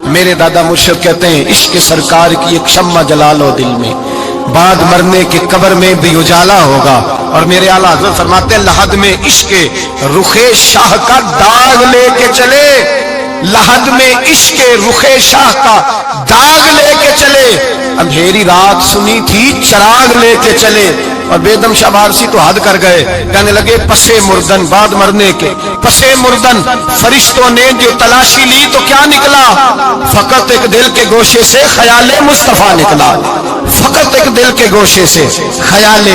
میرے دادا مرشد کہتے ہیں عشق سرکار کی ایک شمع جلا لو دل میں، بعد مرنے کے قبر میں بھی اجالا ہوگا۔ اور میرے اعلیٰ حضرت فرماتے ہیں لحد میں عشق رخ شاہ کا داغ لے کے چلے، لحد میں عشق رخ شاہ کا داغ لے کے چلے، اندھیری رات سنی تھی چراغ لے کے چلے۔ اور بیدم شاہ بارسی تو حد کر گئے، کہنے لگے پسے مردن، بعد مرنے کے پسے مردن فرشتوں نے جو تلاشی لی تو کیا نکلا؟ فقط ایک دل کے گوشے سے خیال مصطفیٰ نکلا، فقط ایک دل کے گوشے سے خیال۔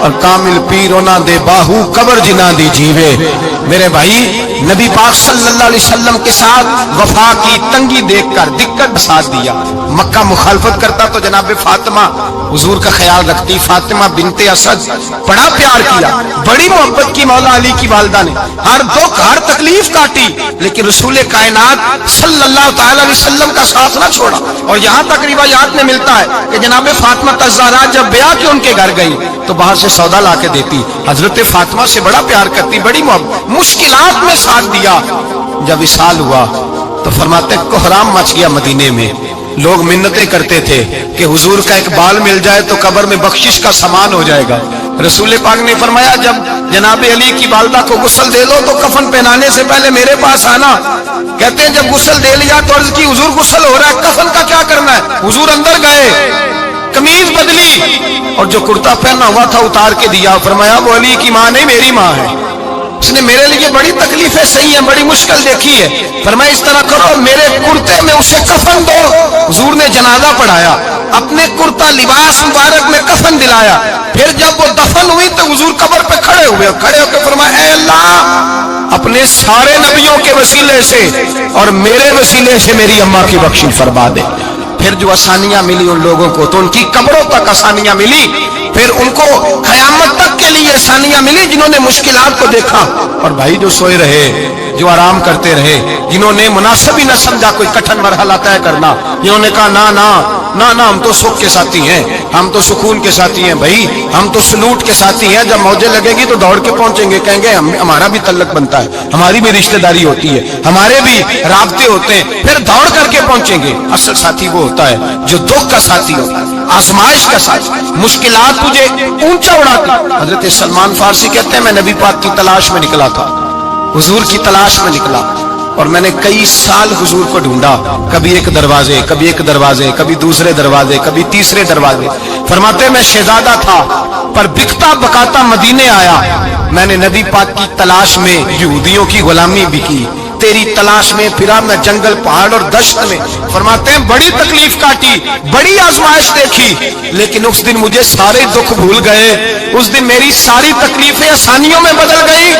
اور کامل پیرو نہ دے باہو قبر جنا دی جیوے۔ میرے بھائی نبی پاک صلی اللہ علیہ وسلم کے ساتھ وفا کی تنگی دیکھ کر دقت ساتھ دیا، مکہ مخالفت کرتا تو جناب فاطمہ حضور کا خیال رکھتی، فاطمہ بنت اسد بڑا پیار کیا، بڑی محبت کی مولا علی کی والدہ نے، ہر دکھ ہر تکلیف کاٹی، لیکن رسول کائنات صلی اللہ تعالی علیہ وسلم کا ساتھ نہ چھوڑا۔ اور یہاں تک روایات میں ملتا ہے کہ جناب فاطمہ الزہرا جب بیعہ کے ان کے گھر گئی تو باہر سے سودا لا کے دیتی، حضرت فاطمہ سے بڑا پیار کرتی، بڑی محبت، مشکلات میں ساتھ دیا۔ جب وصال ہوا تو فرماتے کوہرام مچ گیا مدینے میں، لوگ منتیں کرتے تھے کہ حضور کا ایک بال مل جائے تو قبر میں بخشش کا سامان ہو جائے گا۔ رسول پاک نے فرمایا جب جناب علی کی والدہ کو غسل دے دو تو کفن پہنانے سے پہلے میرے پاس آنا۔ کہتے ہیں جب غسل دے لیا تو عرض کی حضور غسل ہو رہا ہے، کفن کا کیا کرنا ہے؟ حضور اندر گئے، قمیض بدلی اور جو کرتا پہنا ہوا تھا اتار کے دیا، فرمایا وہ علی کی ماں نہیں میری ماں ہے، اس نے میرے لیے بڑی تکلیفیں سہی ہیں، بڑی مشکل دیکھی ہے، فرمایا اس طرح کرو میرے کرتے میں اسے کفن دو۔ حضور نے جنازہ پڑھایا، اپنے کرتا لباس مبارک میں کفن دلایا، پھر جب وہ دفن ہوئی تو حضور قبر پہ کھڑے ہوئے، کھڑے ہو کے فرمایا اے اللہ اپنے سارے نبیوں کے وسیلے سے اور میرے وسیلے سے میری اماں کی بخشش فرما دے۔ پھر جو آسانیاں ملی ان لوگوں کو تو ان کی قبروں تک آسانیاں ملی، پھر ان کو قیامت تک کے لیے آسانیاں ملی جنہوں نے مشکلات کو دیکھا۔ اور بھائی جو سوئے رہے، جو آرام کرتے رہے، جنہوں نے مناسب ہی نہ سمجھا کوئی کٹھن مرحلہ طے کرنا، جنہوں نے کہا نا نا نا نا ہم تو سکھ کے ساتھی ہیں، ہم تو سکون کے ساتھی ہیں، بھائی ہم تو سلوٹ کے ساتھی ہیں، جب موجیں لگیں گی تو دوڑ کے پہنچیں گے، کہیں گے ہمارا بھی تعلق بنتا ہے، ہماری بھی رشتہ داری ہوتی ہے، ہمارے بھی رابطے ہوتے ہیں، پھر دوڑ کر کے پہنچیں گے۔ اصل ساتھی وہ ہوتا ہے جو دکھ کا ساتھی ہوتا ہے، آزمائش کا ساتھی، مشکلات تجھے اونچا اڑاتی۔ حضرت سلمان فارسی کہتے ہیں میں نبی پاک کی تلاش میں نکلا تھا، حضور کی تلاش میں نکلا، اور میں نے کئی سال حضور کو ڈھونڈا، کبھی ایک دروازے، کبھی ایک دروازے، کبھی دوسرے دروازے، کبھی تیسرے دروازے۔ فرماتے میں شہزادہ تھا پر بکتا بکاتا مدینے آیا، میں نے نبی پاک کی تلاش میں یہودیوں کی غلامی بھی کی، تیری تلاش میں پھرا میں جنگل پہاڑ اور دشت میں۔ فرماتے ہیں بڑی تکلیف کاٹی، بڑی آزمائش دیکھی، لیکن اس دن مجھے سارے دکھ بھول گئے، اس دن میری ساری تکلیفیں آسانیوں میں بدل گئی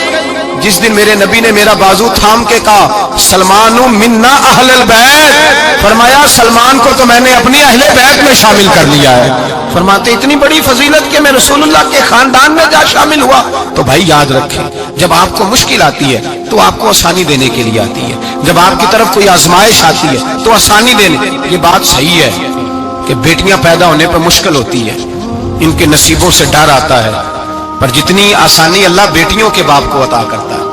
جس دن میرے نبی نے میرا بازو تھام کے کہا سلمان منا اہل البیت، فرمایا سلمان کو تو میں نے اپنی اہل بیت میں شامل کر لیا ہے۔ فرماتے اتنی بڑی فضیلت کہ میں رسول اللہ کے خاندان میں جا شامل ہوا۔ تو بھائی یاد رکھیں جب آپ کو مشکل آتی ہے تو آپ کو آسانی دینے کے لیے آتی ہے، جب آپ کی طرف کوئی آزمائش آتی ہے تو آسانی دینے۔ یہ بات صحیح ہے کہ بیٹیاں پیدا ہونے پہ مشکل ہوتی ہے، ان کے نصیبوں سے ڈر آتا ہے، پر جتنی آسانی اللہ بیٹیوں کے باپ کو عطا کرتا ہے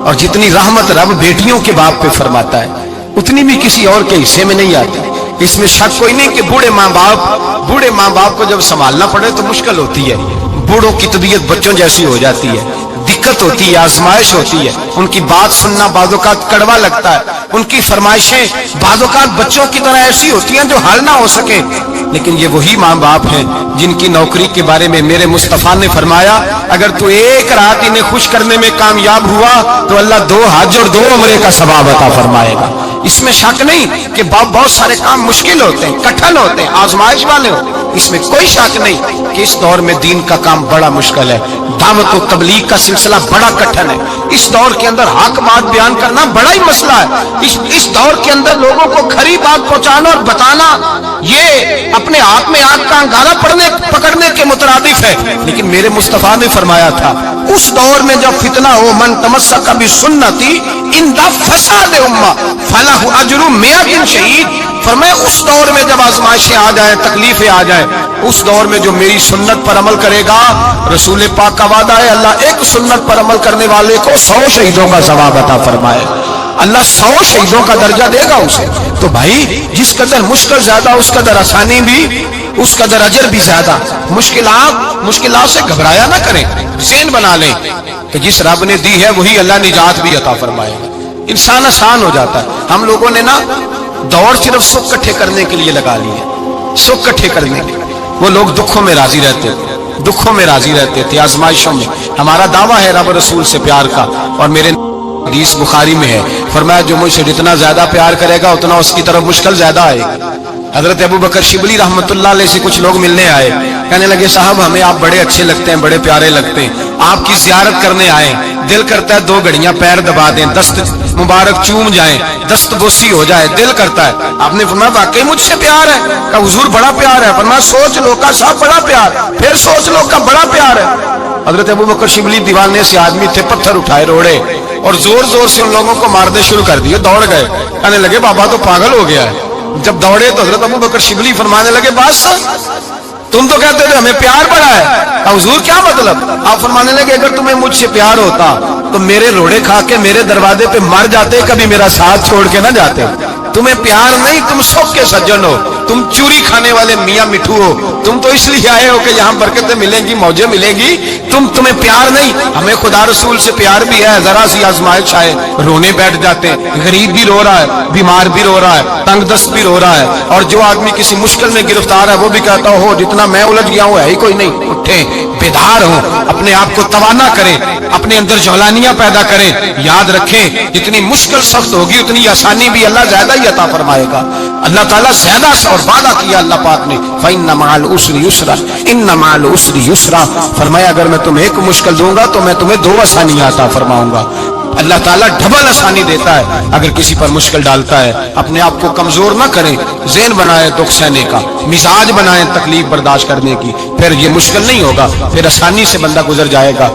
اور جتنی رحمت رب بیٹیوں کے باپ پہ فرماتا ہے اتنی بھی کسی اور کے حصے میں نہیں آتی۔ اس میں شک کوئی نہیں کہ بوڑھے ماں باپ کو جب سنبھالنا پڑے تو مشکل ہوتی ہے، بوڑھوں کی طبیعت بچوں جیسی ہو جاتی ہے، دقت ہوتی ہے، آزمائش ہوتی ہے، ان کی بات سننا بعض اوقات کڑوا لگتا ہے، ان کی فرمائشیں بعض اوقات بچوں کی طرح ایسی ہوتی ہیں جو حل نہ ہو سکے، لیکن یہ وہی ماں باپ ہیں جن کی نوکری کے بارے میں میرے مصطفیٰ نے فرمایا اگر تو ایک رات انہیں خوش کرنے میں کامیاب ہوا تو اللہ 2 حج اور 2 عمرے کا ثواب عطا فرمائے گا۔ اس میں شک نہیں کہ بہت سارے کام مشکل ہوتے ہیں، کٹھن ہوتے ہیں، آزمائش والے ہوتے ہیں، اس میں کوئی شک نہیں کہ اس دور میں دین کا کام بڑا مشکل ہے، دعوت و تبلیغ کا سلسلہ بڑا کٹھن ہے، اس دور کے اندر حق بات بیان کرنا بڑا ہی مسئلہ ہے، اس دور کے اندر لوگوں کو کھری بات پہنچانا اور بتانا یہ اپنے ہاتھ میں آگ کا انگارہ پکڑنے کے مترادف ہے۔ لیکن میرے مصطفیٰ نے فرمایا تھا اس دور میں جب فتنہ ہو من تمسک بسنتی ان دا فساد امہ فلہ اجر 100 شہید، فرمایا اس دور میں جب آزمائشیں آ جائیں، تکلیفیں آ جائیں، اس دور میں جو میری سنت پر عمل کرے گا، رسول پاک کا وعدہ ہے اللہ ایک سنت پر عمل کرنے والے کو 100 شہیدوں کا ثواب عطا فرمائے۔ اللہ 100 شہیدوں کا درجہ دے گا اسے. تو بھائی جس قدر مشکل زیادہ اس قدر آسانی بھی، اس قدر اجر بھی زیادہ. مشکلات سے گھبرایا نہ کریں، ذہن بنا لیں کہ جس رب نے دی ہے وہی اللہ نجات بھی عطا فرمائے گا. انسان آسان ہو جاتا ہے. ہم لوگوں نے نا دوڑ صرف سکھ کٹھے کرنے کے لیے لگا لی ہے، سکھ کٹھے کرنے کے لیے. وہ لوگ دکھوں میں راضی رہتے تھے، دکھوں میں راضی رہتے تھے، آزمائشوں میں. ہمارا دعویٰ ہے رب رسول سے پیار کا، اور میرے حدیث بخاری میں ہے، فرمایا جو مجھ سے جتنا زیادہ پیار کرے گا اتنا اس کی طرف مشکل زیادہ آئے گا. حضرت ابو بکر شبلی رحمۃ اللہ علیہ سے کچھ لوگ ملنے آئے، کہنے لگے صاحب ہمیں آپ بڑے اچھے لگتے ہیں، بڑے پیارے لگتے ہیں، آپ کی زیارت کرنے آئے، دل کرتا ہے 2 گھڑیاں پیر دبا دیں، دست مبارک چوم جائیں، دست بوسی ہو جائے، دل کرتا ہے. آپ نے فرمایا واقعی مجھ سے پیار ہے؟ کہا حضور بڑا پیار ہے. فرمایا سوچ لو کا صاحب بڑا پیار، پھر سوچ لو کا بڑا پیار ہے. حضرت ابو بکر شبلی دیوانے سے آدمی تھے، پتھر اٹھائے روڑے اور زور زور سے ان لوگوں کو مارنے شروع کر دیے. دوڑ گئے، کہنے لگے بابا تو پاگل ہو گیا ہے. جب دوڑے تو حضرت ابو بکر شبلی فرمانے لگے بس تم تو کہتے تھے ہمیں پیار بڑا ہے. حضور کیا مطلب؟ آپ فرمانے لگے اگر تمہیں مجھ سے پیار ہوتا تو میرے روڑے کھا کے میرے دروازے پہ مر جاتے، کبھی میرا ساتھ چھوڑ کے نہ جاتے. تمہیں پیار نہیں، تم سب کے سجن ہو، تم چوری کھانے والے میاں مٹھو ہو. تم تو اس لیے آئے ہو کہ یہاں برکتیں ملیں گی، موجیں ملیں گی. تمہیں پیار نہیں. ہمیں خدا رسول سے پیار بھی ہے، ذرا سی آزمائش آئے رونے بیٹھ جاتے ہیں. غریب بھی رو رہا ہے، بیمار بھی رو رہا ہے، تنگ دست بھی رو رہا ہے، اور جو آدمی کسی مشکل میں گرفتار ہے وہ بھی کہتا ہو جتنا میں الجھ گیا ہوں ہے ہی کوئی نہیں. اٹھیں، بیدار ہوں، اپنے آپ کو توانا کریں، اپنے اندر جولانیاں پیدا کریں. یاد رکھیں جتنی مشکل سخت ہوگی اتنی آسانی بھی اللہ زیادہ ہی عطا فرمائے گا. اللہ تعالیٰ زیادہ اور وعدہ کیا اللہ پاک نے، فَإِنَّ مَعَ الْعُسْرِ يُسْرًا إِنَّ مَعَ الْعُسْرِ يُسْرًا. فرمایا اگر میں تمہیں ایک مشکل دوں گا تو میں تمہیں 2 آسانیاں عطا فرماؤں گا. اللہ تعالیٰ ڈبل آسانی دیتا ہے اگر کسی پر مشکل ڈالتا ہے. اپنے آپ کو کمزور نہ کریں، ذہن بنائیں دکھ سہنے کا، مزاج بنائیں تکلیف برداشت کرنے کی. پھر یہ مشکل نہیں ہوگا، پھر آسانی سے بندہ گزر جائے گا.